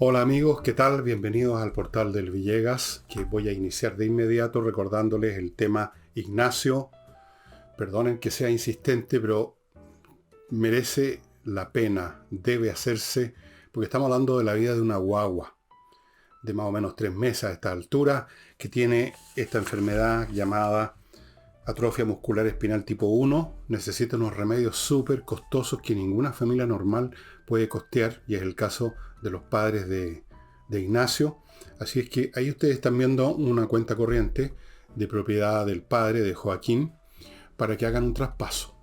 Hola amigos, ¿qué tal? Bienvenidos al portal del Villegas, que voy a iniciar de inmediato recordándoles el tema Ignacio. Perdonen que sea insistente, pero merece la pena, debe hacerse, porque estamos hablando de la vida de una guagua de más o menos 3 meses a esta altura, que tiene esta enfermedad llamada atrofia muscular espinal tipo 1, necesita unos remedios súper costosos que ninguna familia normal puede costear, y es el caso de los padres de Ignacio. Así es que ahí ustedes están viendo una cuenta corriente de propiedad del padre de Joaquín para que hagan un traspaso.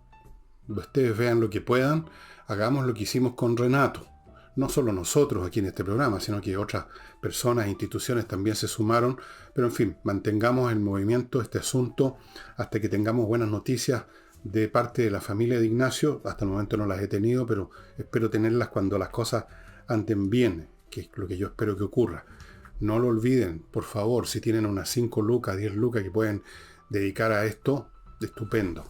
Ustedes vean lo que puedan, hagamos lo que hicimos con Renato. No solo nosotros aquí en este programa, sino que otras personas e instituciones también se sumaron. Pero en fin, mantengamos el movimiento, este asunto, hasta que tengamos buenas noticias de parte de la familia de Ignacio. Hasta el momento no las he tenido, pero espero tenerlas cuando las cosas anden bien, que es lo que yo espero que ocurra. No lo olviden, por favor, si tienen unas 5 lucas, 10 lucas que pueden dedicar a esto, estupendo.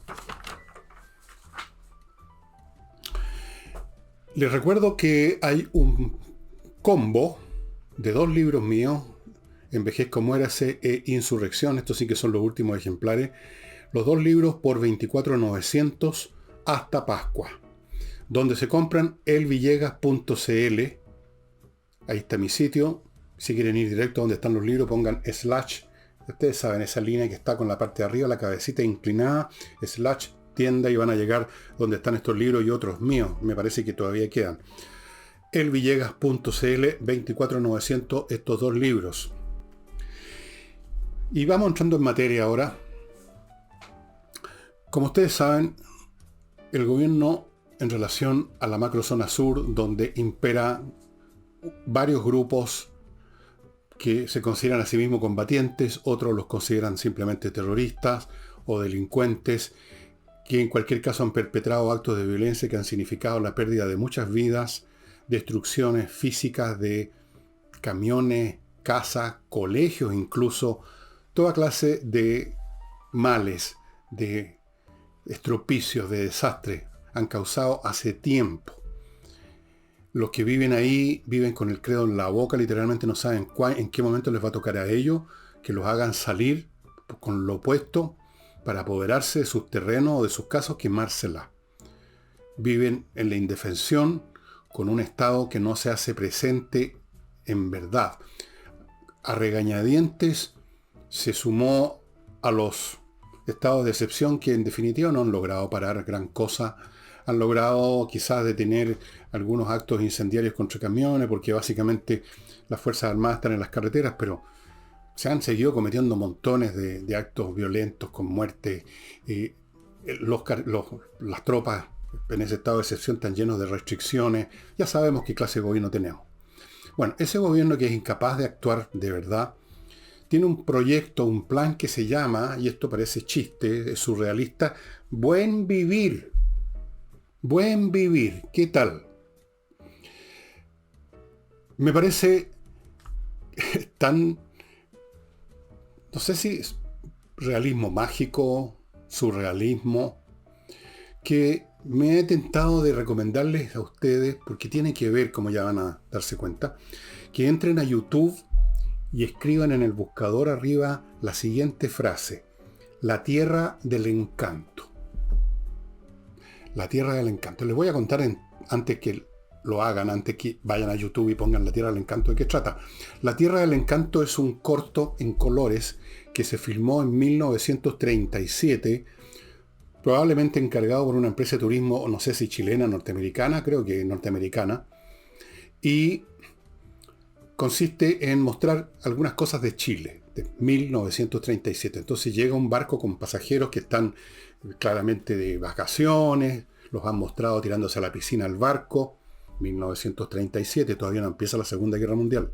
Les recuerdo que hay un combo de 2 libros míos, Envejezco, Muérase e Insurrección. Estos sí que son los últimos ejemplares. Los 2 libros por 24.900 hasta Pascua. Donde se compran elvillegas.cl. Ahí está mi sitio. Si quieren ir directo a donde están los libros, pongan /. Ustedes saben, esa línea que está con la parte de arriba, la cabecita inclinada, / tienda, y van a llegar donde están estos libros y otros míos. Me parece que todavía quedan. elvillegas.cl, 24.900 estos 2 libros. Y vamos entrando en materia ahora. Como ustedes saben, el gobierno, en relación a la macrozona sur, donde impera varios grupos que se consideran a sí mismos combatientes, otros los consideran simplemente terroristas o delincuentes, que en cualquier caso han perpetrado actos de violencia que han significado la pérdida de muchas vidas, destrucciones físicas de camiones, casas, colegios incluso, toda clase de males, de estropicios, de desastres han causado hace tiempo. Los que viven ahí viven con el credo en la boca, literalmente no saben en qué momento les va a tocar a ellos, que los hagan salir con lo opuesto para apoderarse de sus terrenos o de sus casas, quemárselas. Viven en la indefensión, con un Estado que no se hace presente en verdad. A regañadientes se sumó a los estados de excepción que en definitiva no han logrado parar gran cosa. Han logrado quizás detener algunos actos incendiarios contra camiones, porque básicamente las Fuerzas Armadas están en las carreteras, pero se han seguido cometiendo montones de actos violentos con muerte. Las tropas en ese estado de excepción están llenos de restricciones. Ya sabemos qué clase de gobierno tenemos. Bueno, ese gobierno que es incapaz de actuar de verdad, tiene un proyecto, un plan que se llama, y esto parece chiste, es surrealista, Buen Vivir. Buen Vivir. ¿Qué tal? Me parece tan, no sé si es realismo mágico, surrealismo, que me he tentado de recomendarles a ustedes, porque tiene que ver, como ya van a darse cuenta, que entren a YouTube y escriban en el buscador arriba la siguiente frase: la tierra del encanto. La tierra del encanto. Les voy a contar antes que lo hagan, antes que vayan a YouTube y pongan la tierra del encanto, ¿de qué trata? La tierra del encanto es un corto en colores que se filmó en 1937, probablemente encargado por una empresa de turismo, no sé si chilena, norteamericana, creo que norteamericana, y consiste en mostrar algunas cosas de Chile, de 1937. Entonces llega un barco con pasajeros que están claramente de vacaciones, los han mostrado tirándose a la piscina al barco, 1937, todavía no empieza la Segunda Guerra Mundial.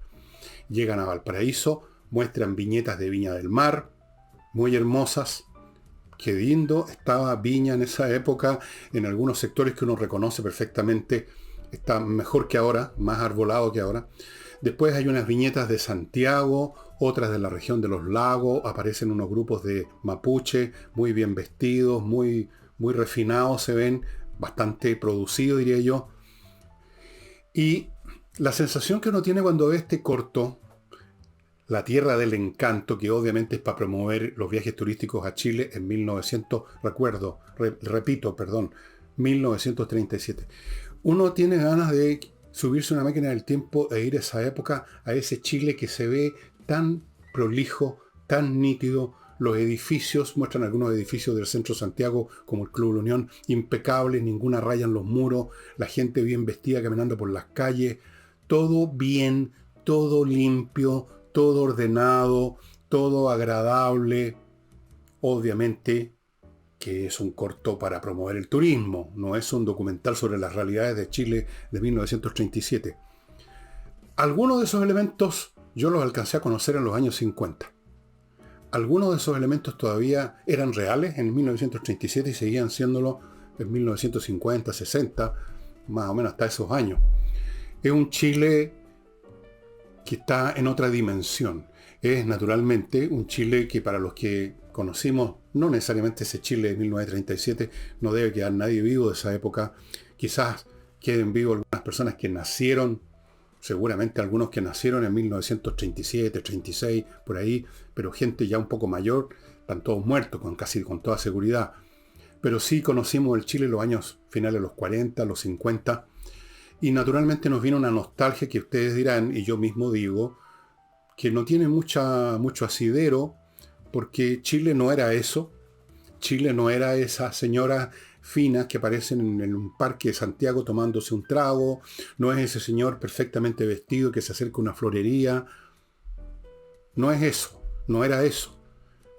Llegan a Valparaíso, muestran viñetas de Viña del Mar, muy hermosas. Qué lindo estaba Viña en esa época, en algunos sectores que uno reconoce perfectamente, está mejor que ahora, más arbolado que ahora. Después hay unas viñetas de Santiago, otras de la región de los lagos, aparecen unos grupos de mapuche, muy bien vestidos, muy refinados se ven, bastante producido diría yo. Y La sensación que uno tiene cuando ve este corto, La Tierra del Encanto, que obviamente es para promover los viajes turísticos a Chile en 1900, repito, perdón, 1937. Uno tiene ganas de subirse a una máquina del tiempo e ir a esa época, a ese Chile que se ve tan prolijo, tan nítido. Los edificios, muestran algunos edificios del centro de Santiago, como el Club La Unión, impecables, ninguna raya en los muros, la gente bien vestida caminando por las calles, todo bien, todo limpio, todo ordenado, todo agradable. Obviamente que es un corto para promover el turismo, no es un documental sobre las realidades de Chile de 1937. Algunos de esos elementos yo los alcancé a conocer en los años 50. Algunos de esos elementos todavía eran reales en 1937 y seguían siéndolo en 1950, 60, más o menos hasta esos años. Es un Chile que está en otra dimensión. Es naturalmente un Chile que, para los que conocimos, no necesariamente ese Chile de 1937, no debe quedar nadie vivo de esa época. Quizás queden vivos algunas personas que nacieron, seguramente algunos que nacieron en 1937, 36, por ahí, pero gente ya un poco mayor, están todos muertos casi con toda seguridad. Pero sí conocimos el Chile en los años finales de los 40, los 50, y naturalmente nos viene una nostalgia que ustedes dirán, y yo mismo digo, que no tiene mucho asidero, porque Chile no era eso. Chile no era esas señoras finas que aparecen en un parque de Santiago tomándose un trago. No es ese señor perfectamente vestido que se acerca a una florería. No es eso. No era eso.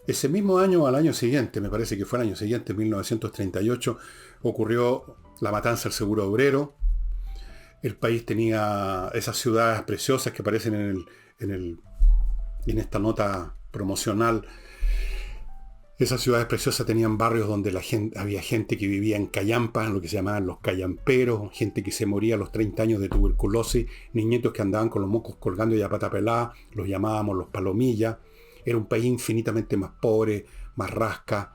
Ese mismo año, al año siguiente, me parece que fue el año siguiente, 1938, ocurrió la matanza del Seguro Obrero. El país tenía esas ciudades preciosas que aparecen en esta nota promocional. Esas ciudades preciosas tenían barrios donde había gente que vivía en callampas, en lo que se llamaban los callamperos, gente que se moría a los 30 años de tuberculosis, niñitos que andaban con los mocos colgando y a pata pelada, los llamábamos los palomillas. Era un país infinitamente más pobre, más rasca.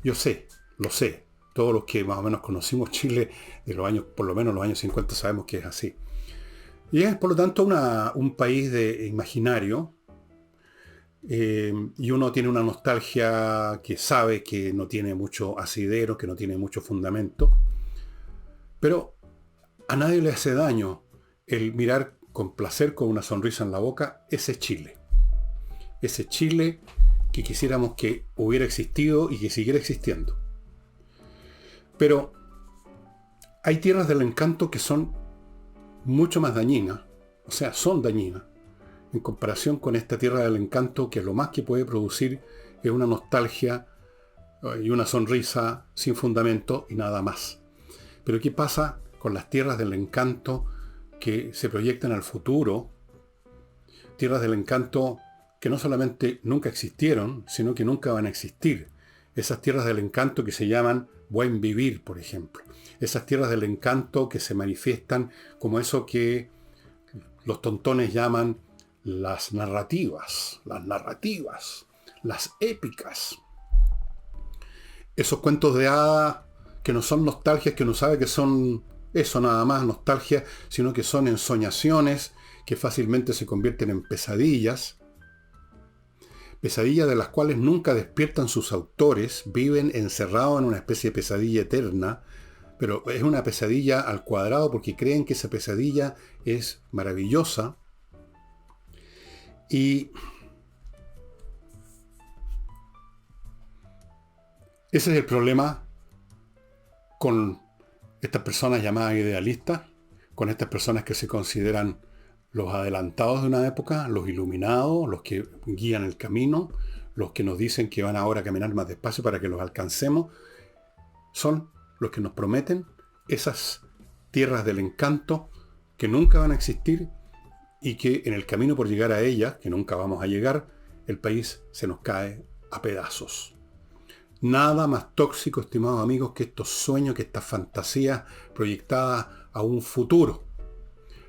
Yo sé, lo sé. Todos los que más o menos conocimos Chile de los años, por lo menos los años 50, sabemos que es así. Y es por lo tanto un país de imaginario, y uno tiene una nostalgia que sabe que no tiene mucho asidero, que no tiene mucho fundamento, pero a nadie le hace daño el mirar con placer, con una sonrisa en la boca, ese Chile que quisiéramos que hubiera existido y que siguiera existiendo. Pero hay tierras del encanto que son mucho más dañinas, o sea, son dañinas, en comparación con esta tierra del encanto, que lo más que puede producir es una nostalgia y una sonrisa sin fundamento y nada más. Pero ¿qué pasa con las tierras del encanto que se proyectan al futuro? Tierras del encanto que no solamente nunca existieron, sino que nunca van a existir. Esas tierras del encanto que se llaman buen vivir, por ejemplo. Esas tierras del encanto que se manifiestan como eso que los tontones llaman las narrativas, las épicas. Esos cuentos de hadas que no son nostalgias, que uno sabe que son eso nada más, nostalgia, sino que son ensoñaciones que fácilmente se convierten en pesadillas. Pesadillas de las cuales nunca despiertan sus autores, viven encerrados en una especie de pesadilla eterna, pero es una pesadilla al cuadrado porque creen que esa pesadilla es maravillosa. Y ese es el problema con estas personas llamadas idealistas, con estas personas que se consideran los adelantados de una época, los iluminados, los que guían el camino, los que nos dicen que van ahora a caminar más despacio para que los alcancemos. Son los que nos prometen esas tierras del encanto que nunca van a existir y que en el camino por llegar a ellas, que nunca vamos a llegar, el país se nos cae a pedazos. Nada más tóxico, estimados amigos, que estos sueños, que estas fantasías proyectadas a un futuro,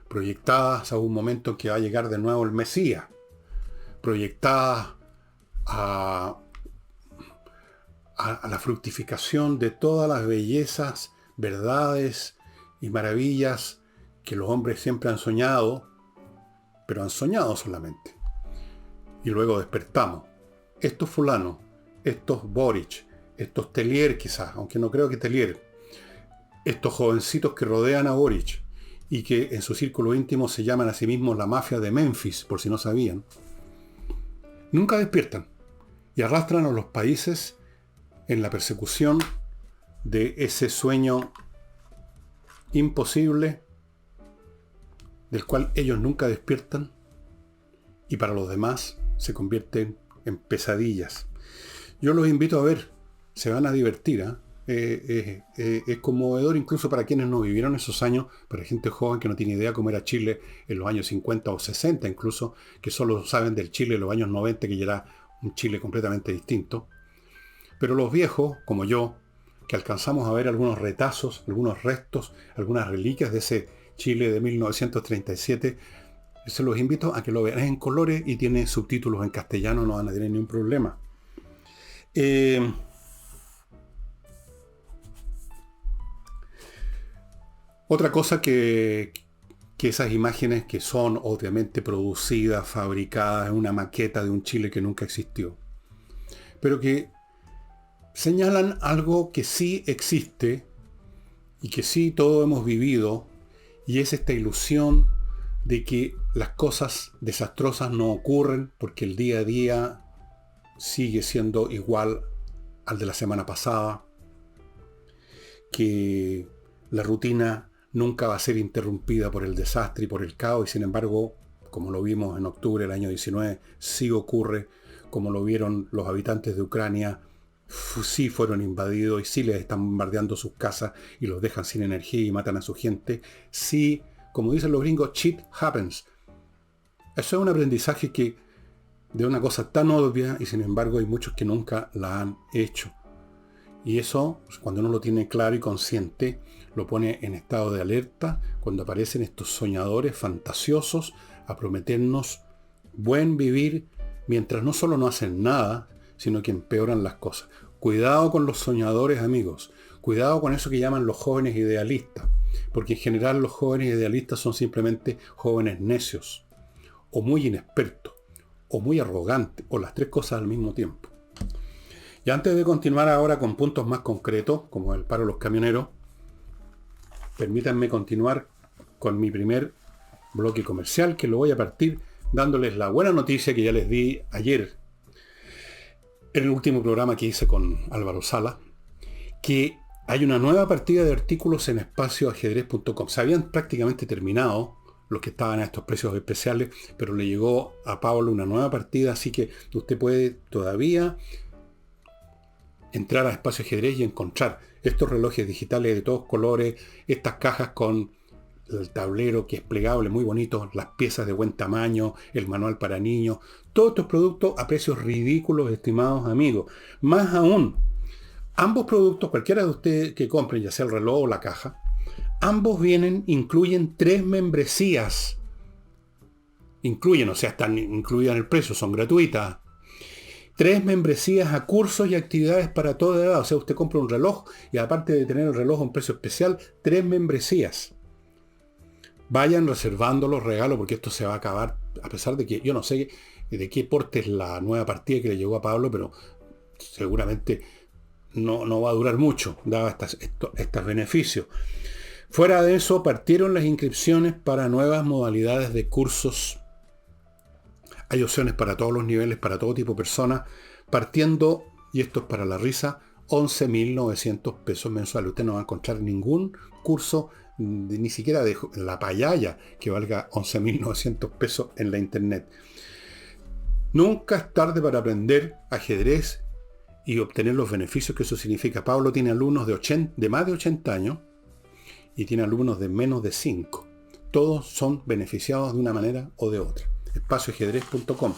proyectadas a un momento en que va a llegar de nuevo el Mesías, proyectadas a la fructificación de todas las bellezas, verdades y maravillas que los hombres siempre han soñado, pero han soñado solamente. Y luego despertamos. Estos fulanos, estos Boric, estos Tellier quizás, aunque no creo que Tellier, estos jovencitos que rodean a Boric y que en su círculo íntimo se llaman a sí mismos la mafia de Memphis, por si no sabían, nunca despiertan y arrastran a los países en la persecución de ese sueño imposible del cual ellos nunca despiertan y para los demás se convierten en pesadillas. Yo los invito a ver, se van a divertir, ¿eh? Es conmovedor incluso para quienes no vivieron esos años, para gente joven que no tiene idea cómo era Chile en los años 50 o 60 incluso, que solo saben del Chile de los años 90, que ya era un Chile completamente distinto. Pero los viejos, como yo, que alcanzamos a ver algunos retazos, algunos restos, algunas reliquias de ese Chile de 1937, se los invito a que lo vean en colores y tiene subtítulos en castellano, no van a tener ningún problema. Otra cosa que esas imágenes que son obviamente producidas, fabricadas en una maqueta de un Chile que nunca existió, pero que señalan algo que sí existe y que sí todos hemos vivido, y es esta ilusión de que las cosas desastrosas no ocurren porque el día a día sigue siendo igual al de la semana pasada, que la rutina nunca va a ser interrumpida por el desastre y por el caos, y sin embargo, como lo vimos en octubre del año 19, sí ocurre, como lo vieron los habitantes de Ucrania, sí fueron invadidos y sí les están bombardeando sus casas y los dejan sin energía y matan a su gente. Sí, como dicen los gringos, shit happens. Eso es un aprendizaje que de una cosa tan obvia y sin embargo hay muchos que nunca la han hecho. Y eso, cuando uno lo tiene claro y consciente, lo pone en estado de alerta cuando aparecen estos soñadores fantasiosos a prometernos buen vivir mientras no solo no hacen nada, sino que empeoran las cosas. Cuidado con los soñadores, amigos. Cuidado con eso que llaman los jóvenes idealistas. Porque en general los jóvenes idealistas son simplemente jóvenes necios, o muy inexpertos, o muy arrogantes, o las tres cosas al mismo tiempo. Y antes de continuar ahora con puntos más concretos, como el paro de los camioneros, permítanme continuar con mi primer bloque comercial, que lo voy a partir dándoles la buena noticia que ya les di ayer, en el último programa que hice con Álvaro Sala, que hay una nueva partida de artículos en espacioajedrez.com. Se habían prácticamente terminado los que estaban a estos precios especiales, pero le llegó a Pablo una nueva partida, así que usted puede todavía entrar a Espacio Ajedrez y encontrar estos relojes digitales de todos colores, estas cajas con el tablero que es plegable, muy bonito, las piezas de buen tamaño, el manual para niños, todos estos productos a precios ridículos, estimados amigos. Más aún, ambos productos, cualquiera de ustedes que compren, ya sea el reloj o la caja, ambos incluyen 3 membresías. Incluyen, o sea, están incluidas en el precio, son gratuitas. 3 membresías a cursos y actividades para toda edad. O sea, usted compra un reloj y aparte de tener el reloj a un precio especial, 3 membresías. Vayan reservando los regalos porque esto se va a acabar, a pesar de que yo no sé de qué porte es la nueva partida que le llegó a Pablo, pero seguramente no va a durar mucho, dado estos beneficios. Fuera de eso, partieron las inscripciones para nuevas modalidades de cursos. Hay opciones para todos los niveles, para todo tipo de personas, partiendo, y esto es para la risa, 11.900 pesos mensuales. Usted no va a encontrar ningún curso, ni siquiera de la payaya, que valga 11.900 pesos en la internet. Nunca es tarde para aprender ajedrez y obtener los beneficios que eso significa. Pablo tiene alumnos de más de 80 años y tiene alumnos de menos de 5. Todos son beneficiados de una manera o de otra. espacioajedrez.com.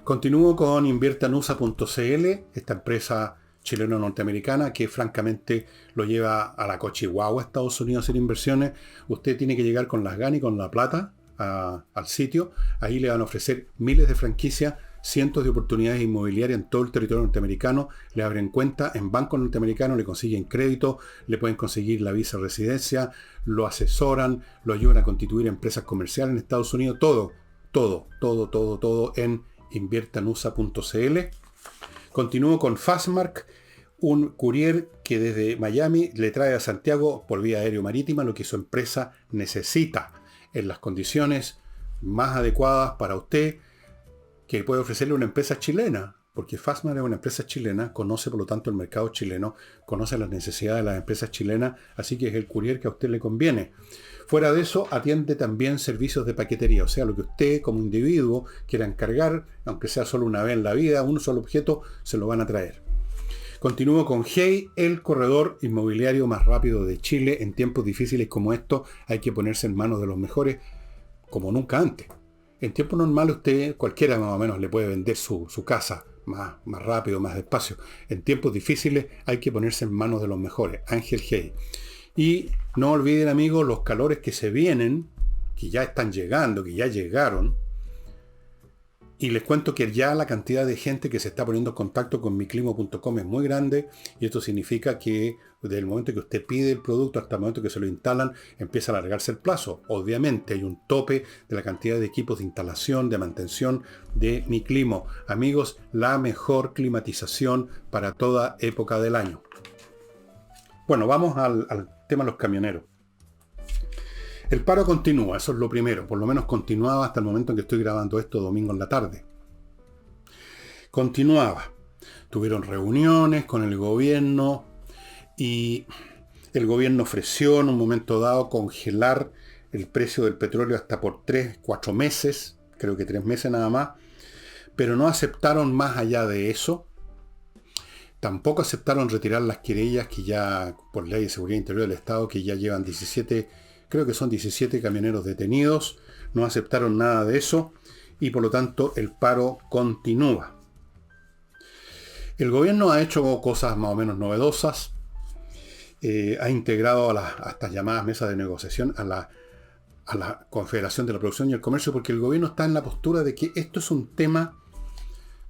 Continúo con inviertanusa.cl, esta empresa chileno-norteamericana que francamente lo lleva a la cochihuahua a Estados Unidos sin inversiones. Usted tiene que llegar con las ganas y con la plata al sitio. Ahí le van a ofrecer miles de franquicias cientos de oportunidades inmobiliarias en todo el territorio norteamericano, le abren cuenta en bancos norteamericanos, le consiguen crédito, le pueden conseguir la visa de residencia, lo asesoran, lo ayudan a constituir empresas comerciales en Estados Unidos, todo en inviertanusa.cl. Continúo con Fastmark, un courier que desde Miami le trae a Santiago por vía aéreo-marítima lo que su empresa necesita en las condiciones más adecuadas para usted, que puede ofrecerle una empresa chilena, porque Fastmark es una empresa chilena, conoce por lo tanto el mercado chileno, conoce las necesidades de las empresas chilenas, así que es el courier que a usted le conviene. Fuera de eso, atiende también servicios de paquetería, o sea, lo que usted como individuo quiera encargar, aunque sea solo una vez en la vida, un solo objeto, se lo van a traer. Continúo con Hey, el corredor inmobiliario más rápido de Chile. En tiempos difíciles como estos hay que ponerse en manos de los mejores como nunca antes. En tiempo normal usted, cualquiera más o menos, le puede vender su casa más rápido, más despacio. En tiempos difíciles hay que ponerse en manos de los mejores. Ángel Hey. Y no olviden, amigos, los calores que se vienen, que ya están llegando, que ya llegaron. Y les cuento que ya la cantidad de gente que se está poniendo en contacto con miclimo.com es muy grande, y esto significa que desde el momento que usted pide el producto hasta el momento que se lo instalan, empieza a alargarse el plazo. Obviamente hay un tope de la cantidad de equipos de instalación, de mantención de Miclimo. Amigos, la mejor climatización para toda época del año. Bueno, vamos al tema de los camioneros. El paro continúa, eso es lo primero. Por lo menos continuaba hasta el momento en que estoy grabando esto domingo en la tarde. Continuaba. Tuvieron reuniones con el gobierno y el gobierno ofreció en un momento dado congelar el precio del petróleo hasta por 3-4 meses, creo que 3 meses nada más, pero no aceptaron más allá de eso. Tampoco aceptaron retirar las querellas que ya, por ley de seguridad interior del Estado, que ya llevan 17, creo que son 17 camioneros detenidos. No aceptaron nada de eso y por lo tanto el paro continúa. El gobierno ha hecho cosas más o menos novedosas. Ha integrado a estas llamadas mesas de negociación a la Confederación de la Producción y el Comercio, porque el gobierno está en la postura de que esto es un tema,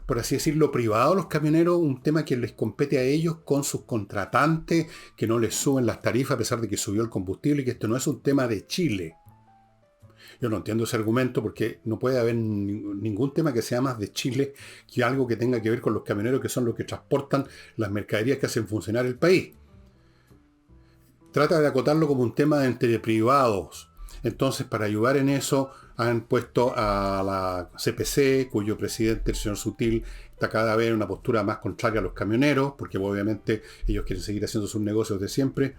por así decirlo, privado a los camioneros, un tema que les compete a ellos con sus contratantes, que no les suben las tarifas a pesar de que subió el combustible, y que esto no es un tema de Chile. Yo no entiendo ese argumento, porque no puede haber ningún tema que sea más de Chile que algo que tenga que ver con los camioneros, que son los que transportan las mercaderías que hacen funcionar el país. Trata de acotarlo como un tema entre privados. Entonces, para ayudar en eso, han puesto a la CPC, cuyo presidente, el señor Sutil, está cada vez en una postura más contraria a los camioneros, porque obviamente ellos quieren seguir haciendo sus negocios de siempre.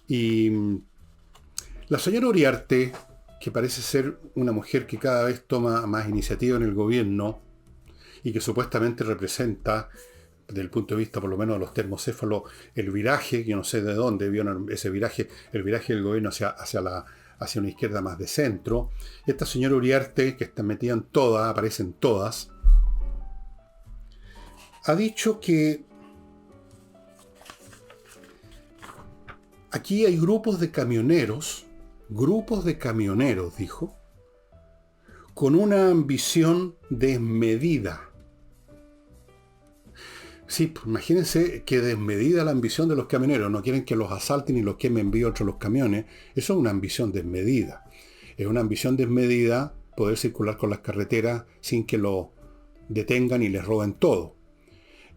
Y la señora Uriarte, que parece ser una mujer que cada vez toma más iniciativa en el gobierno y que supuestamente representa, desde el punto de vista por lo menos de los termocéfalos, el viraje, yo no sé de dónde vio ese viraje, el viraje del gobierno hacia una izquierda más de centro. Esta señora Uriarte, que está metida en todas, aparece en todas, ha dicho que aquí hay grupos de camioneros, dijo, con una ambición desmedida. Sí, pues imagínense que desmedida la ambición de los camioneros. No quieren que los asalten y los quemen vivos entre los camiones. Eso es una ambición desmedida. Es una ambición desmedida poder circular con las carreteras sin que lo detengan y les roben todo.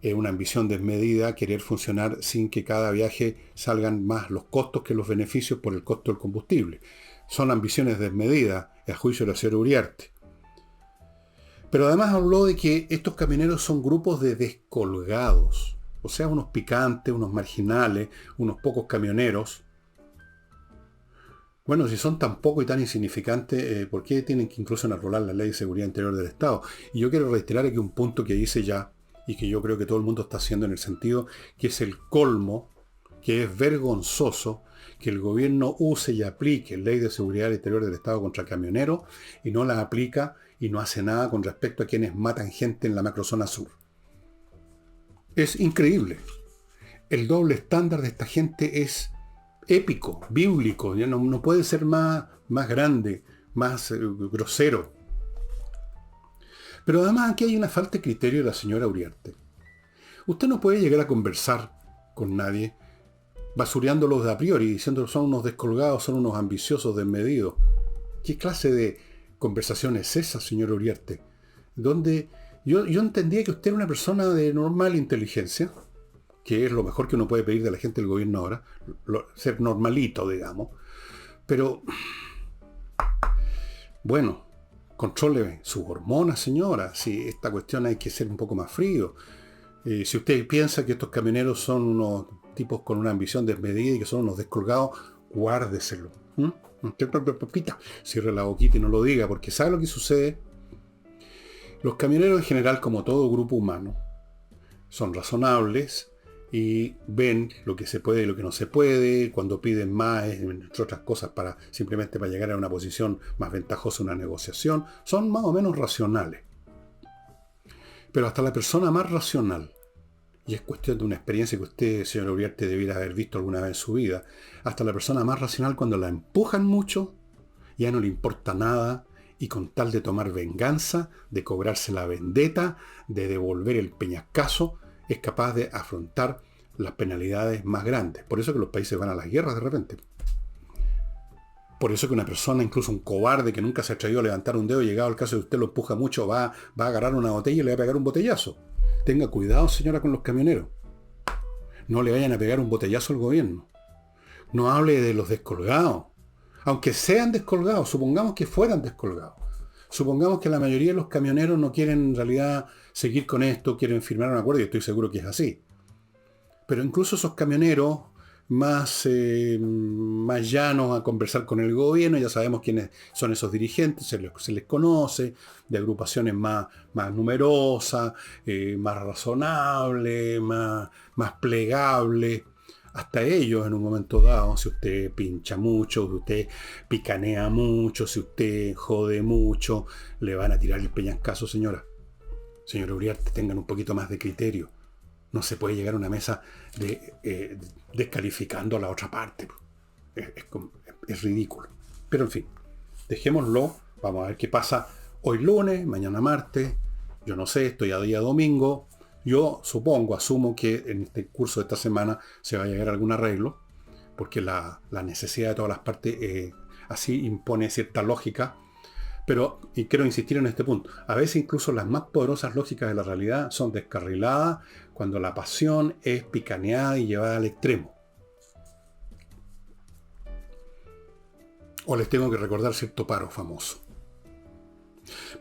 Es una ambición desmedida querer funcionar sin que cada viaje salgan más los costos que los beneficios por el costo del combustible. Son ambiciones desmedidas, a juicio de la señora Uriarte. Pero además habló de que estos camioneros son grupos de descolgados, o sea, unos picantes, unos marginales, unos pocos camioneros. Bueno, si son tan pocos y tan insignificantes, ¿por qué tienen que incluso enarbolar la Ley de Seguridad Interior del Estado? Y yo quiero reiterar aquí un punto que hice ya, y que yo creo que todo el mundo está haciendo en el sentido que es el colmo, que es vergonzoso que el gobierno use y aplique Ley de Seguridad Interior del Estado contra camioneros y no la aplica y no hace nada con respecto a quienes matan gente en la macrozona sur. Es increíble. El doble estándar de esta gente es épico, bíblico, ya no puede ser más grande, más grosero. Pero además aquí hay una falta de criterio de la señora Uriarte. Usted no puede llegar a conversar con nadie basureándolos de a priori, diciendo son unos descolgados, son unos ambiciosos, desmedidos. ¿Qué clase de conversación es esa, señora Uriarte? Donde yo entendía que usted era una persona de normal inteligencia, que es lo mejor que uno puede pedir de la gente del gobierno ahora, ser normalito, digamos. Pero, bueno, controle sus hormonas, señora. Si esta cuestión hay que ser un poco más frío. Si usted piensa que estos camioneros son unos tipos con una ambición desmedida y que son unos descolgados, guárdeselo. Cierre la boquita y no lo diga, porque ¿sabe lo que sucede? Los camioneros en general, como todo grupo humano, son razonables y ven lo que se puede y lo que no se puede. Cuando piden más, entre otras cosas, simplemente para llegar a una posición más ventajosa en una negociación, son más o menos racionales. Pero hasta la persona más racional, y es cuestión de una experiencia que usted, señor Uriarte, debiera haber visto alguna vez en su vida, hasta la persona más racional, cuando la empujan mucho, ya no le importa nada, y con tal de tomar venganza, de cobrarse la vendetta, de devolver el peñascazo, es capaz de afrontar las penalidades más grandes. Por eso que los países van a las guerras de repente. Por eso que una persona, incluso un cobarde que nunca se ha atrevido a levantar un dedo, llegado al caso de usted lo empuja mucho, va a agarrar una botella y le va a pegar un botellazo. Tenga cuidado, señora, con los camioneros. No le vayan a pegar un botellazo al gobierno. No hable de los descolgados. Aunque sean descolgados, supongamos que fueran descolgados. Supongamos que la mayoría de los camioneros no quieren en realidad seguir con esto, quieren firmar un acuerdo, y estoy seguro que es así. Pero incluso esos camioneros más llanos a conversar con el gobierno, ya sabemos quiénes son esos dirigentes, se les conoce, de agrupaciones más numerosas, más razonables, más plegables. Hasta ellos en un momento dado, si usted pincha mucho, si usted picanea mucho, si usted jode mucho, le van a tirar el peñascazo, señora. Señora Uriarte, tengan un poquito más de criterio. No se puede llegar a una mesa descalificando a la otra parte. Es ridículo. Pero en fin, dejémoslo. Vamos a ver qué pasa hoy lunes, mañana martes. Yo no sé, estoy a día domingo. Yo asumo que en este curso de esta semana se va a llegar a algún arreglo, porque la necesidad de todas las partes así impone cierta lógica. Pero, y quiero insistir en este punto, a veces incluso las más poderosas lógicas de la realidad son descarriladas cuando la pasión es picaneada y llevada al extremo. O les tengo que recordar cierto paro famoso.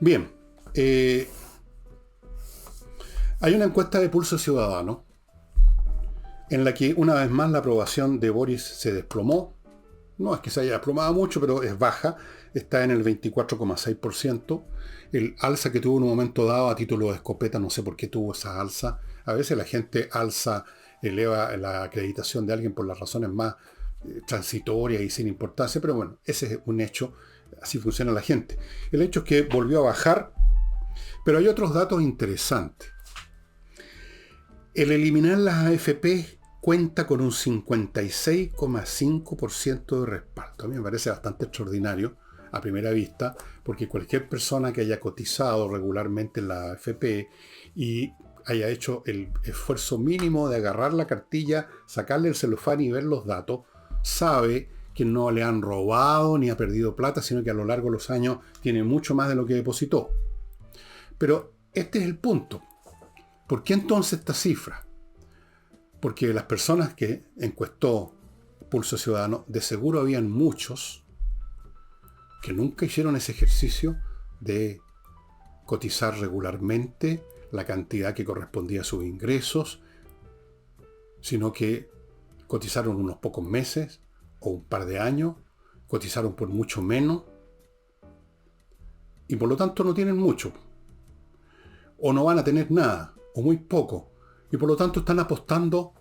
Bien, hay una encuesta de Pulso Ciudadano en la que una vez más la aprobación de Boris se desplomó. No es que se haya desplomado mucho, pero es baja. Está en el 24,6%. El alza que tuvo en un momento dado a título de escopeta, no sé por qué tuvo esa alza. A veces la gente eleva la acreditación de alguien por las razones más transitorias y sin importancia, pero bueno, ese es un hecho. Así funciona la gente. El hecho es que volvió a bajar, pero hay otros datos interesantes. El eliminar las AFP cuenta con un 56,5% de respaldo. A mí me parece bastante extraordinario a primera vista, porque cualquier persona que haya cotizado regularmente en la AFP y haya hecho el esfuerzo mínimo de agarrar la cartilla, sacarle el celofán y ver los datos, sabe que no le han robado ni ha perdido plata, sino que a lo largo de los años tiene mucho más de lo que depositó. Pero este es el punto. ¿Por qué entonces esta cifra? Porque las personas que encuestó Pulso Ciudadano, de seguro habían muchos que nunca hicieron ese ejercicio de cotizar regularmente la cantidad que correspondía a sus ingresos, sino que cotizaron unos pocos meses o un par de años, cotizaron por mucho menos y por lo tanto no tienen mucho, o no van a tener nada, o muy poco, y por lo tanto están apostando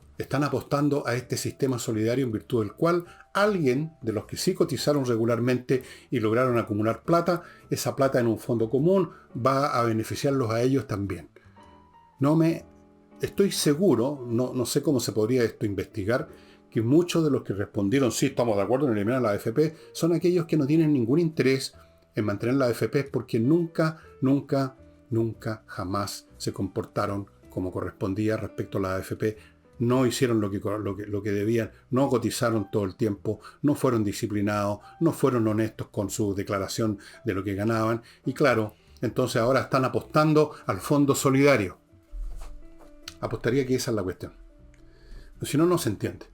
a este sistema solidario en virtud del cual alguien de los que sí cotizaron regularmente y lograron acumular plata, esa plata en un fondo común va a beneficiarlos a ellos también. Estoy seguro, no sé cómo se podría esto investigar, que muchos de los que respondieron sí, estamos de acuerdo en eliminar la AFP, son aquellos que no tienen ningún interés en mantener la AFP porque nunca nunca, jamás se comportaron como correspondía respecto a la AFP, no hicieron lo que debían, no cotizaron todo el tiempo, no fueron disciplinados, no fueron honestos con su declaración de lo que ganaban, y claro, entonces ahora están apostando al fondo solidario. Apostaría que esa es la cuestión. Si no, no se entiende.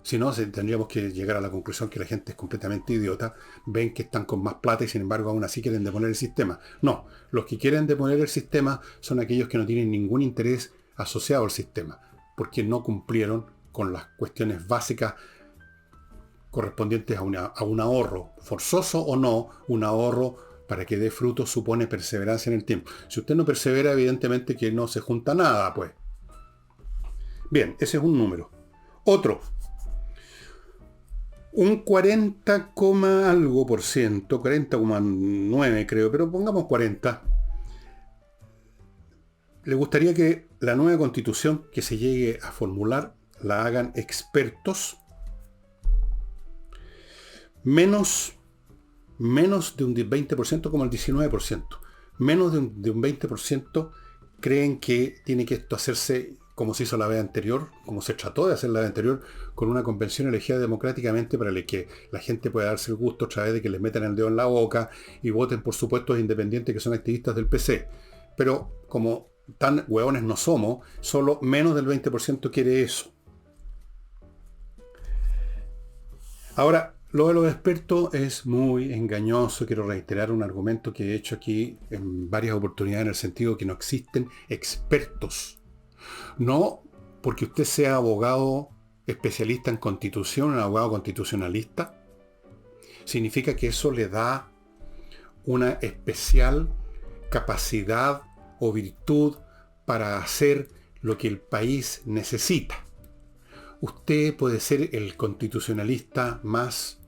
Si no, tendríamos que llegar a la conclusión que la gente es completamente idiota, ven que están con más plata y sin embargo aún así quieren deponer el sistema. No, los que quieren deponer el sistema son aquellos que no tienen ningún interés asociado al sistema, porque no cumplieron con las cuestiones básicas correspondientes a un ahorro, forzoso o no, un ahorro para que dé fruto supone perseverancia en el tiempo. Si usted no persevera, evidentemente que no se junta nada, pues. Bien, ese es un número. Otro. Un 40, algo por ciento, 40,9 creo, pero pongamos 40. Le gustaría que la nueva constitución que se llegue a formular la hagan expertos. Menos de un 20%, como el 19%. Menos de un 20% creen que tiene que esto hacerse como se hizo la vez anterior, como se trató de hacer la vez anterior, con una convención elegida democráticamente para que la gente pueda darse el gusto otra vez de que les metan el dedo en la boca y voten por supuestos independientes que son activistas del PC. Pero como tan hueones no somos, solo menos del 20% quiere eso. Ahora, lo de los expertos es muy engañoso. Quiero reiterar un argumento que he hecho aquí en varias oportunidades en el sentido de que no existen expertos. No porque usted sea abogado especialista en constitución, un abogado constitucionalista, significa que eso le da una especial capacidad o virtud para hacer lo que el país necesita. Usted puede ser el constitucionalista más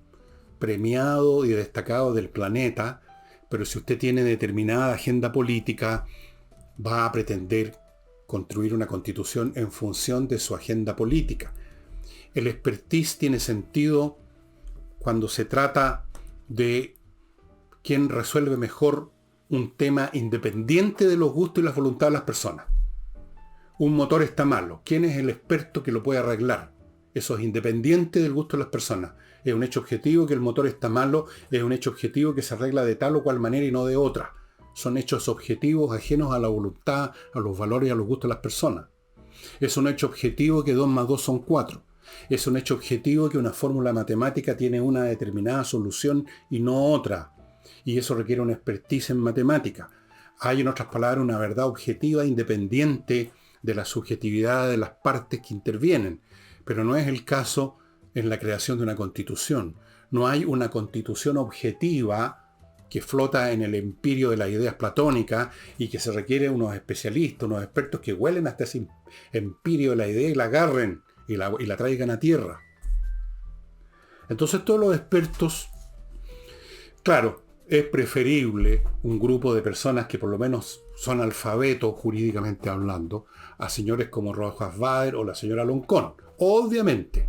premiado y destacado del planeta, pero si usted tiene determinada agenda política, va a pretender construir una constitución en función de su agenda política. El expertise tiene sentido cuando se trata de quién resuelve mejor un tema independiente de los gustos y las voluntades de las personas. Un motor está malo. ¿Quién es el experto que lo puede arreglar? Eso es independiente del gusto de las personas. Es un hecho objetivo que el motor está malo, es un hecho objetivo que se arregla de tal o cual manera y no de otra. Son hechos objetivos ajenos a la voluntad, a los valores y a los gustos de las personas. Es un hecho objetivo que 2 más 2 son 4. Es un hecho objetivo que una fórmula matemática tiene una determinada solución y no otra. Y eso requiere una expertise en matemática. Hay, en otras palabras, una verdad objetiva independiente de la subjetividad de las partes que intervienen. Pero no es el caso en la creación de una constitución. No hay una constitución objetiva que flota en el empirio de las ideas platónicas y que se requiere unos especialistas, unos expertos que huelen hasta ese empirio de la idea y la agarren y la traigan a tierra. Entonces todos los expertos, claro, es preferible un grupo de personas que por lo menos son alfabetos jurídicamente hablando a señores como Rojas Bader o la señora Loncón, obviamente.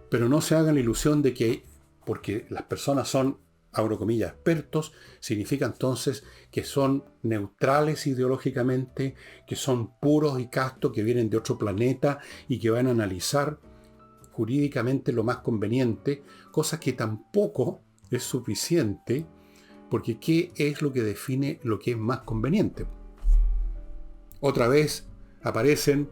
Pero no se hagan la ilusión de que porque las personas son, abro comillas, expertos, significa entonces que son neutrales ideológicamente, que son puros y castos, que vienen de otro planeta y que van a analizar jurídicamente lo más conveniente, cosa que tampoco es suficiente, porque ¿qué es lo que define lo que es más conveniente? Otra vez aparecen,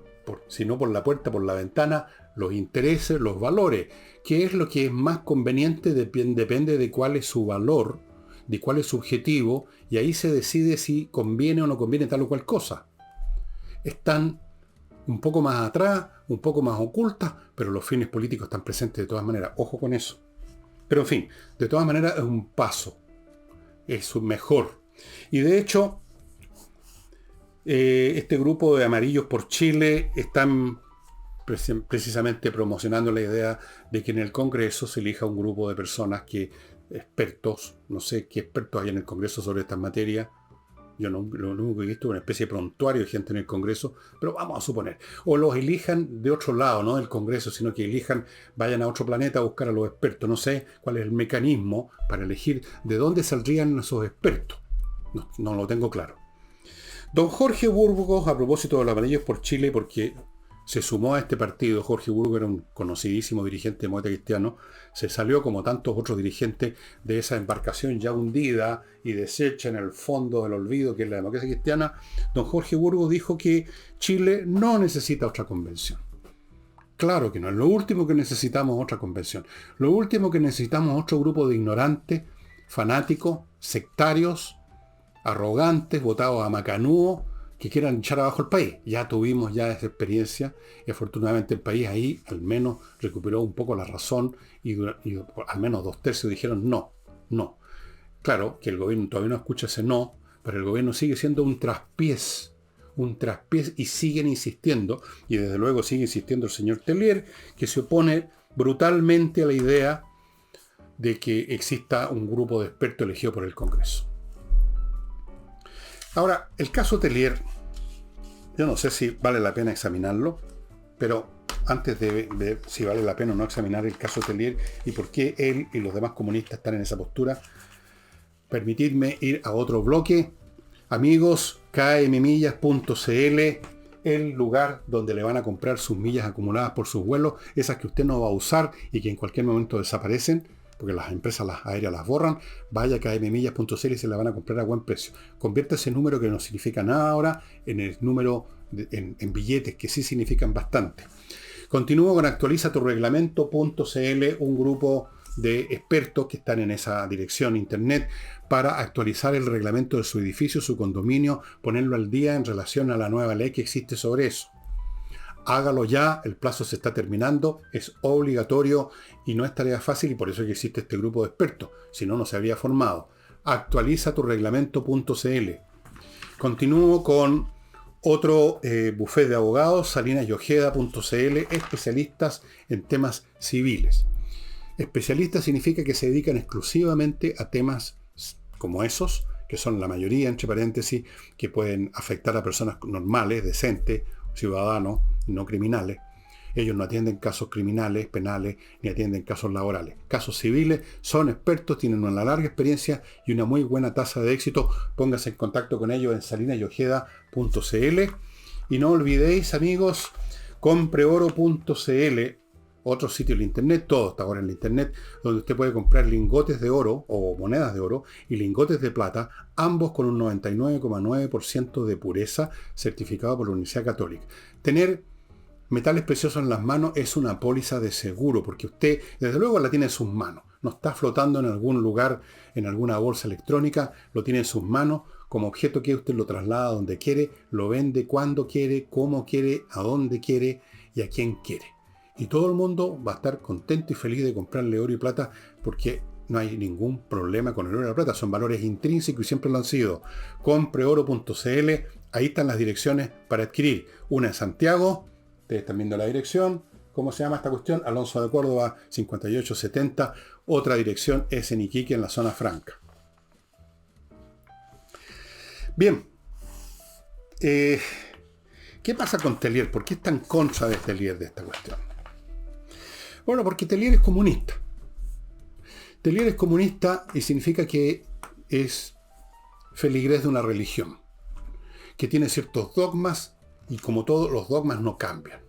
si no por la puerta, por la ventana, los intereses, los valores. ¿Qué es lo que es más conveniente? Depende de cuál es su valor, de cuál es su objetivo, y ahí se decide si conviene o no conviene tal o cual cosa. Están un poco más atrás, un poco más ocultas, pero los fines políticos están presentes de todas maneras. Ojo con eso. Pero en fin, de todas maneras es un paso. Es un mejor. Y de hecho, este grupo de Amarillos por Chile están precisamente promocionando la idea de que en el Congreso se elija un grupo de personas que, expertos, no sé qué expertos hay en el Congreso sobre estas materias. Yo no, lo único que he visto es una especie de prontuario de gente en el Congreso, pero vamos a suponer. O los elijan de otro lado, no del Congreso, sino que vayan a otro planeta a buscar a los expertos. No sé cuál es el mecanismo para elegir de dónde saldrían esos expertos. No lo tengo claro. Don Jorge Burgos, a propósito de los amarillos por Chile, porque se sumó a este partido. Jorge Burgos era un conocidísimo dirigente demócrata cristiano, se salió como tantos otros dirigentes de esa embarcación ya hundida y deshecha en el fondo del olvido que es la democracia cristiana. Don Jorge Burgos dijo que Chile no necesita otra convención. Claro que no, lo último que necesitamos es otra convención. Lo último que necesitamos es otro grupo de ignorantes, fanáticos, sectarios, arrogantes, votados a macanudo, que quieran echar abajo el país. Ya tuvimos ya esa experiencia y afortunadamente el país ahí al menos recuperó un poco la razón y al menos 2/3 dijeron no, no. Claro que el gobierno todavía no escucha ese no, pero el gobierno sigue siendo un traspiés y siguen insistiendo, y desde luego sigue insistiendo el señor Tellier, que se opone brutalmente a la idea de que exista un grupo de expertos elegido por el Congreso. Ahora, el caso Tellier, yo no sé si vale la pena examinarlo, pero antes de ver si vale la pena o no examinar el caso Tellier y por qué él y los demás comunistas están en esa postura, permitidme ir a otro bloque. Amigos, kmmillas.cl, el lugar donde le van a comprar sus millas acumuladas por sus vuelos, esas que usted no va a usar y que en cualquier momento desaparecen, porque las empresas aéreas las borran. Vaya a kmmillas.cl y se la van a comprar a buen precio. Convierta ese número que no significa nada ahora en el número en billetes, que sí significan bastante. Continúo con actualizaturreglamento.cl, un grupo de expertos que están en esa dirección internet para actualizar el reglamento de su edificio, su condominio, ponerlo al día en relación a la nueva ley que existe sobre eso. Hágalo ya, el plazo se está terminando, es obligatorio y no es tarea fácil, y por eso es que existe este grupo de expertos, si no, no se habría formado. Actualizaturreglamento.cl. Continúo con otro bufete de abogados, salinasyojeda.cl, especialistas en temas civiles. Especialistas significa que se dedican exclusivamente a temas como esos, que son la mayoría, entre paréntesis, que pueden afectar a personas normales, decentes, ciudadanos, no criminales. Ellos no atienden casos criminales, penales, ni atienden casos laborales. Casos civiles, son expertos, tienen una larga experiencia y una muy buena tasa de éxito. Póngase en contacto con ellos en salinasyojeda.cl. Y no olvidéis, amigos, compreoro.cl, otro sitio en internet, todo está ahora en la internet, donde usted puede comprar lingotes de oro o monedas de oro y lingotes de plata, ambos con un 99,9% de pureza, certificado por la Universidad Católica. Tener metales preciosos en las manos es una póliza de seguro, porque usted desde luego la tiene en sus manos, no está flotando en algún lugar, en alguna bolsa electrónica, lo tiene en sus manos como objeto que usted lo traslada donde quiere, lo vende cuando quiere, cómo quiere, a dónde quiere y a quién quiere. Y todo el mundo va a estar contento y feliz de comprarle oro y plata, porque no hay ningún problema con el oro y la plata. Son valores intrínsecos y siempre lo han sido. Compreoro.cl, ahí están las direcciones para adquirir. Una en Santiago, ustedes están viendo la dirección. ¿Cómo se llama esta cuestión? Alonso de Córdoba, 5870. Otra dirección es en Iquique, en la zona franca. Bien. ¿Qué pasa con Tellier? ¿Por qué está en contra de Tellier de esta cuestión? Bueno, porque Tellier es comunista. Tellier es comunista y significa que es feligrés de una religión, que tiene ciertos dogmas y como todos los dogmas no cambian.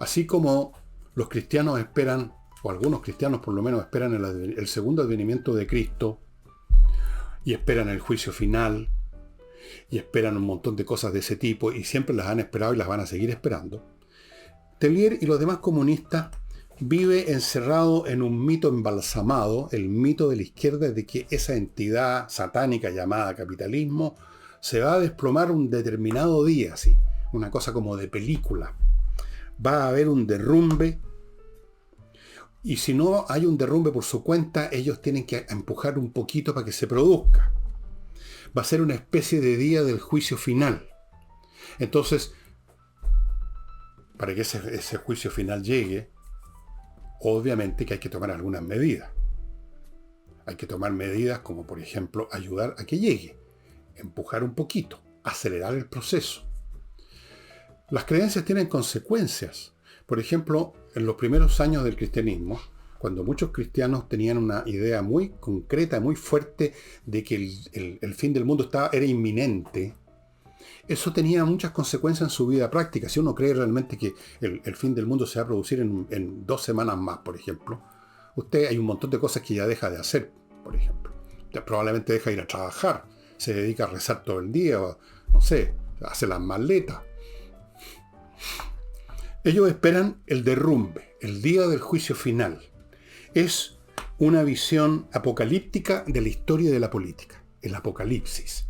Así como los cristianos esperan, o algunos cristianos por lo menos esperan el segundo advenimiento de Cristo, y esperan el juicio final, y esperan un montón de cosas de ese tipo, y siempre las han esperado y las van a seguir esperando. Tellier y los demás comunistas vive encerrado en un mito embalsamado, el mito de la izquierda de que esa entidad satánica llamada capitalismo se va a desplomar un determinado día, así, una cosa como de película. Va a haber un derrumbe, y si no hay un derrumbe por su cuenta, ellos tienen que empujar un poquito para que se produzca. Va a ser una especie de día del juicio final. Entonces, para que ese juicio final llegue, obviamente que hay que tomar algunas medidas. Hay que tomar medidas como, por ejemplo, ayudar a que llegue, empujar un poquito, acelerar el proceso. Las creencias tienen consecuencias. Por ejemplo, en los primeros años del cristianismo, cuando muchos cristianos tenían una idea muy concreta, muy fuerte de que el fin del mundo era inminente, Eso tenía muchas consecuencias en su vida práctica. Si uno cree realmente que el fin del mundo se va a producir en 2 semanas más, por ejemplo, usted hay un montón de cosas que ya deja de hacer, por ejemplo. Ya probablemente deja de ir a trabajar, se dedica a rezar todo el día, o, no sé, hace las maletas. Ellos esperan el derrumbe, el día del juicio final. Es una visión apocalíptica de la historia de la política, el apocalipsis.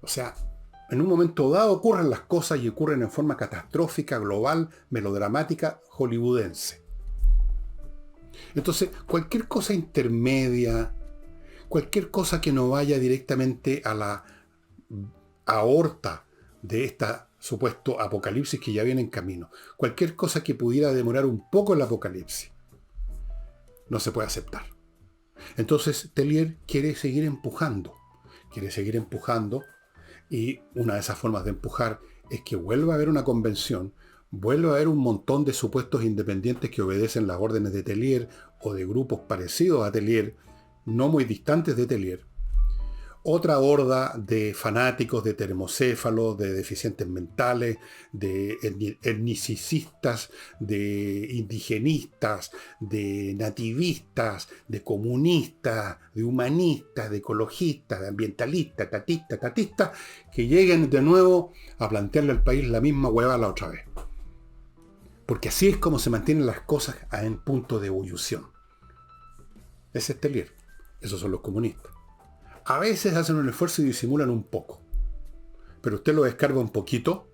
O sea, en un momento dado ocurren las cosas y ocurren en forma catastrófica, global, melodramática, hollywoodense. Entonces, cualquier cosa intermedia, cualquier cosa que no vaya directamente a la aorta de esta supuesto apocalipsis que ya viene en camino, cualquier cosa que pudiera demorar un poco el apocalipsis, no se puede aceptar. Entonces, Tellier quiere seguir empujando, y una de esas formas de empujar es que vuelva a haber una convención, vuelva a haber un montón de supuestos independientes que obedecen las órdenes de Tellier o de grupos parecidos a Tellier, no muy distantes de Tellier. Otra horda de fanáticos, de termocéfalos, de deficientes mentales, de etnicistas, de indigenistas, de nativistas, de comunistas, de humanistas, de ecologistas, de ambientalistas, tatistas, que lleguen de nuevo a plantearle al país la misma hueva la otra vez. Porque así es como se mantienen las cosas en punto de ebullición. Ese es Tellier. Esos son los comunistas. A veces hacen un esfuerzo y disimulan un poco. Pero usted los descarga un poquito,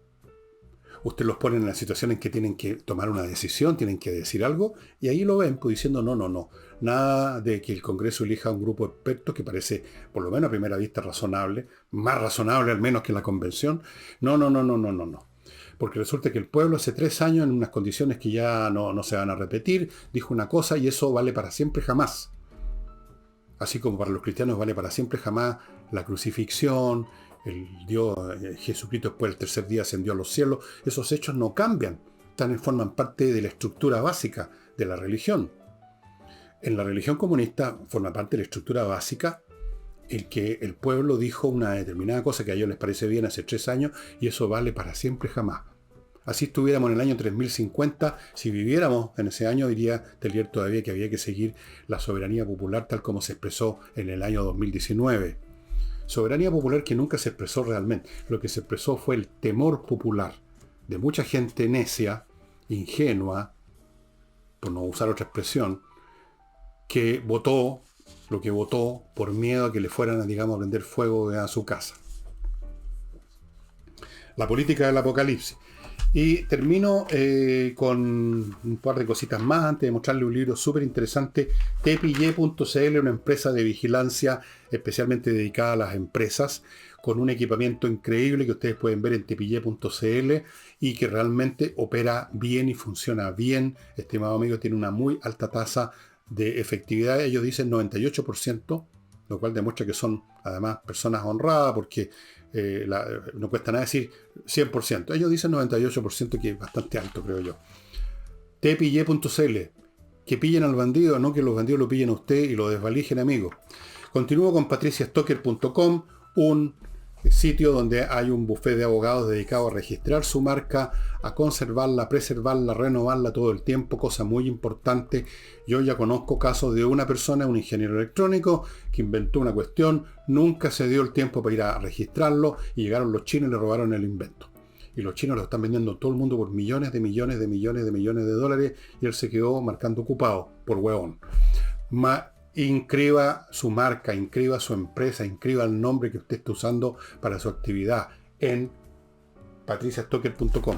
usted los pone en la situación en que tienen que tomar una decisión, tienen que decir algo, y ahí lo ven pues, diciendo no. Nada de que el Congreso elija a un grupo de expertos que parece, por lo menos a primera vista, razonable, más razonable al menos que la convención. No. Porque resulta que el pueblo hace 3 años, en unas condiciones que ya no se van a repetir, dijo una cosa y eso vale para siempre jamás. Así como para los cristianos vale para siempre jamás la crucifixión, el Dios, Jesucristo después del 3er día ascendió a los cielos. Esos hechos no cambian, forman parte de la estructura básica de la religión. En la religión comunista forma parte de la estructura básica el que el pueblo dijo una determinada cosa que a ellos les parece bien hace 3 años y eso vale para siempre jamás. Así estuviéramos en el año 3050, si viviéramos en ese año, diría Tellier todavía que había que seguir la soberanía popular tal como se expresó en el año 2019. Soberanía popular que nunca se expresó realmente. Lo que se expresó fue el temor popular de mucha gente necia, ingenua, por no usar otra expresión, que votó lo que votó por miedo a que le fueran, digamos, a prender fuego a su casa. La política del apocalipsis. Y termino con un par de cositas más antes de mostrarle un libro súper interesante. Tepille.cl, una empresa de vigilancia especialmente dedicada a las empresas, con un equipamiento increíble que ustedes pueden ver en tepille.cl y que realmente opera bien y funciona bien. Estimado amigo, tiene una muy alta tasa de efectividad. Ellos dicen 98%, lo cual demuestra que son además personas honradas porque no cuesta nada decir 100%. Ellos dicen 98%, que es bastante alto, creo yo. Tepille.cl. Que pillen al bandido, no que los bandidos lo pillen a usted y lo desvalijen, amigo. Continúo con patriciastocker.com, un sitio donde hay un buffet de abogados dedicado a registrar su marca, a conservarla, preservarla, renovarla todo el tiempo, cosa muy importante. Yo ya conozco casos de una persona, un ingeniero electrónico, que inventó una cuestión, nunca se dio el tiempo para ir a registrarlo y llegaron los chinos y le robaron el invento. Y los chinos lo están vendiendo todo el mundo por millones de dólares y él se quedó marcando ocupado por huevón. Inscriba su marca, inscriba su empresa, inscriba el nombre que usted está usando para su actividad en patriciastocker.com.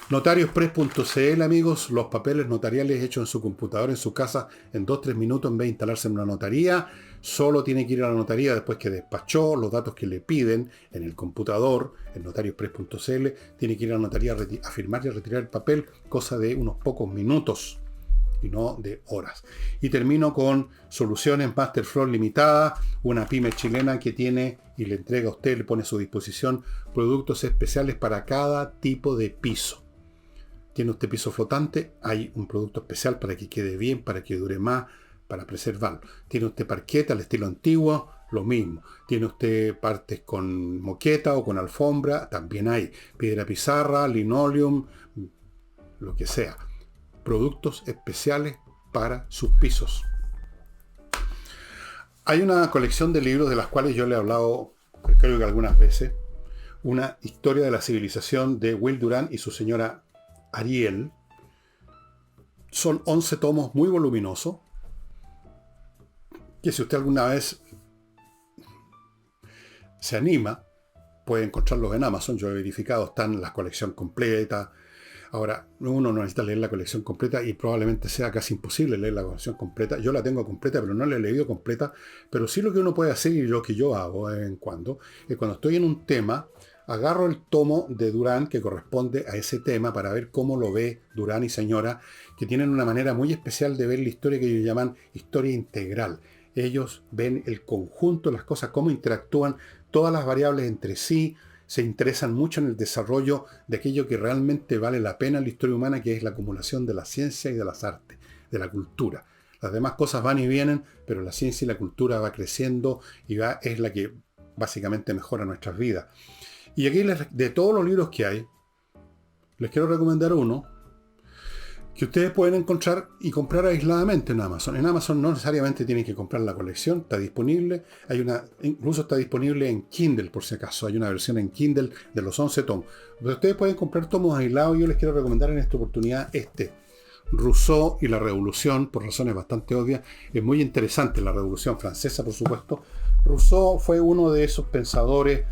Notariospress.cl, amigos, los papeles notariales hechos en su computadora, en su casa, en 2-3 minutos en vez de instalarse en una notaría. Solo tiene que ir a la notaría después que despachó los datos que le piden en el computador, en notariospress.cl. Tiene que ir a la notaría a firmar y a retirar el papel, cosa de unos pocos minutos y no de horas. Y termino con Soluciones Masterfloor Limitada, una pyme chilena que tiene y le entrega a usted, le pone a su disposición productos especiales para cada tipo de piso. Tiene usted piso flotante, hay un producto especial para que quede bien, para que dure más, para preservarlo. Tiene usted parquet al estilo antiguo, lo mismo. Tiene usted partes con moqueta o con alfombra, también hay. Piedra pizarra, linoleum, lo que sea. Productos especiales para sus pisos. Hay una colección de libros de las cuales yo le he hablado, creo que algunas veces. Una historia de la civilización de Will Durant y su señora Ariel. Son 11 tomos muy voluminosos, que si usted alguna vez se anima, puede encontrarlos en Amazon. Yo he verificado, están la colección completa. Ahora, uno no necesita leer la colección completa y probablemente sea casi imposible leer la colección completa. Yo la tengo completa, pero no la he leído completa. Pero sí lo que uno puede hacer, y lo que yo hago de vez en cuando, es cuando estoy en un tema, agarro el tomo de Durant que corresponde a ese tema para ver cómo lo ve Durant y señora, que tienen una manera muy especial de ver la historia que ellos llaman historia integral. Ellos ven el conjunto de las cosas, cómo interactúan todas las variables entre sí, se interesan mucho en el desarrollo de aquello que realmente vale la pena en la historia humana, que es la acumulación de la ciencia y de las artes, de la cultura. Las demás cosas van y vienen, pero la ciencia y la cultura va creciendo y es la que básicamente mejora nuestras vidas. Y aquí, de todos los libros que hay, les quiero recomendar uno que ustedes pueden encontrar y comprar aisladamente en Amazon. En Amazon no necesariamente tienen que comprar la colección, está disponible. Incluso está disponible en Kindle, por si acaso. Hay una versión en Kindle de los 11 tomos. Pero ustedes pueden comprar tomos aislados. Yo les quiero recomendar en esta oportunidad Rousseau y la Revolución, por razones bastante obvias. Es muy interesante la Revolución Francesa, por supuesto. Rousseau fue uno de esos pensadores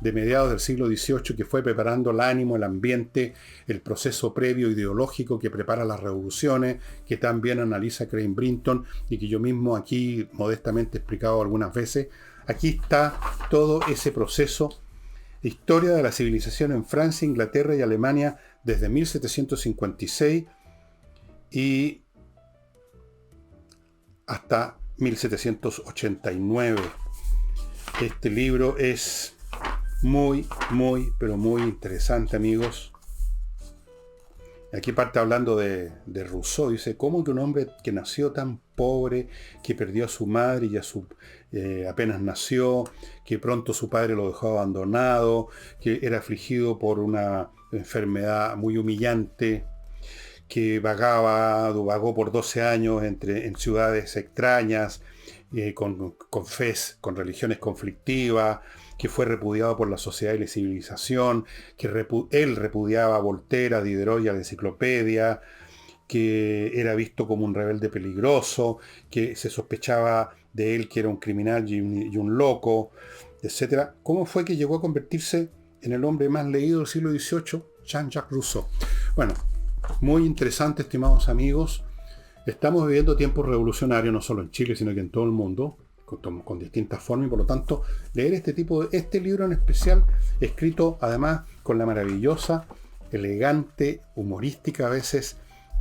de mediados del siglo XVIII que fue preparando el ánimo, el ambiente, el proceso previo ideológico que prepara las revoluciones, que también analiza Crane Brinton y que yo mismo aquí modestamente he explicado algunas veces. Aquí está todo ese proceso, historia de la civilización en Francia, Inglaterra y Alemania desde 1756 y hasta 1789. Este libro es muy, pero muy interesante, amigos. Aquí parte hablando de Rousseau. Dice, ¿cómo que un hombre que nació tan pobre, que perdió a su madre y apenas nació, que pronto su padre lo dejó abandonado, que era afligido por una enfermedad muy humillante, que vagó por 12 años en ciudades extrañas, con fes, con religiones conflictivas, que fue repudiado por la sociedad y la civilización, que él repudiaba a Voltaire, a Diderot y a la enciclopedia, que era visto como un rebelde peligroso, que se sospechaba de él que era un criminal y un loco, etc. ¿Cómo fue que llegó a convertirse en el hombre más leído del siglo XVIII? Jean-Jacques Rousseau. Bueno, muy interesante, estimados amigos. Estamos viviendo tiempos revolucionarios, no solo en Chile, sino que en todo el mundo, con distintas formas, y por lo tanto, leer este libro en especial, escrito además con la maravillosa, elegante, humorística, a veces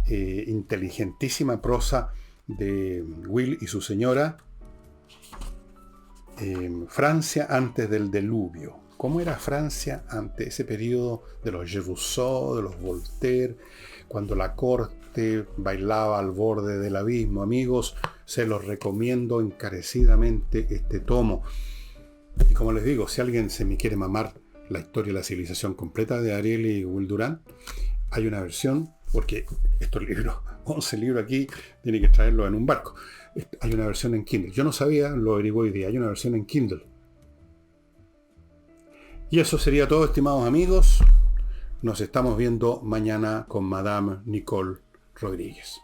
inteligentísima prosa de Will y su señora, Francia antes del diluvio. ¿Cómo era Francia ante ese periodo de los Rousseau, de los Voltaire, cuando la corte bailaba al borde del abismo? Amigos, se los recomiendo encarecidamente este tomo. Y como les digo, si alguien se me quiere mamar la historia de la civilización completa de Ariel y Will Durant, hay una versión, porque estos libros, 11 libros aquí, tiene que traerlos en un barco. Hay una versión en Kindle. Yo no sabía, lo averigué hoy día, hay una versión en Kindle. Y eso sería todo, estimados amigos. Nos estamos viendo mañana con Madame Nicole Rodríguez.